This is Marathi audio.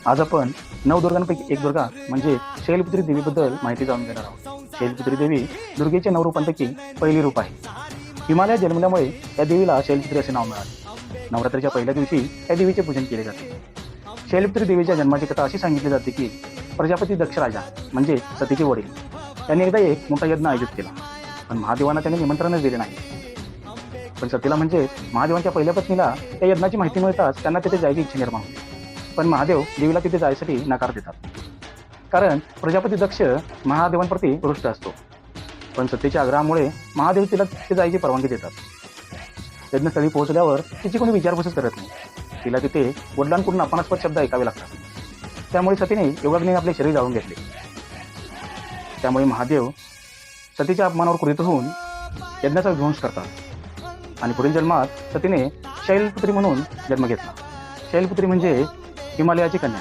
आज आपण नवदुर्गांपैकी एक दुर्गा म्हणजे शैलपुत्री देवीबद्दल माहिती जाणून घेणार आहोत. शैलपुत्री देवी दुर्गेच्या 9 रूपांपैकी पहिली रूप आहे. हिमालयात जन्मल्यामुळे या देवीला शैलपुत्री असे नाव मिळाले. नवरात्रीच्या पहिल्या दिवशी या देवीचे पूजन केले जाते. शैलपुत्री देवीच्या जन्माची कथा अशी सांगितली जाते की प्रजापती दक्ष राजा म्हणजे सतीचे वडील त्यांनी एकदा एक मोठा यज्ञ आयोजित केला, पण महादेवांना त्यांनी निमंत्रणच दिले नाही. पण सतीला म्हणजे महादेवांच्या पहिल्या पत्नीला त्या यज्ञाची माहिती मिळताच त्यांना तिथे जायची इच्छा निर्माण होते. पण महादेव देवीला तिथे जायसाठी नकार देतात, कारण प्रजापती दक्ष महादेवांप्रती रुष्ट असतो. पण सतीच्या आग्रहामुळे महादेव तिला तिथे जायची परवानगी देतात. यज्ञस्थळी पोहोचल्यावर तिची कोणी विचारपूसच करत नाही. तिला तिथे वडिलांकडून अपमानास्पद शब्द ऐकावे लागतात. त्यामुळे सतीने योगाग्नीने आपले शरीर जाळून घेतले. त्यामुळे महादेव सतीच्या अपमानावर क्रोधित होऊन यज्ञाचा विध्वंस करतात आणि पुढील जन्मात सतीने शैलपुत्री म्हणून जन्म घेतला. शैलपुत्री म्हणजे हिमालयाची कन्या.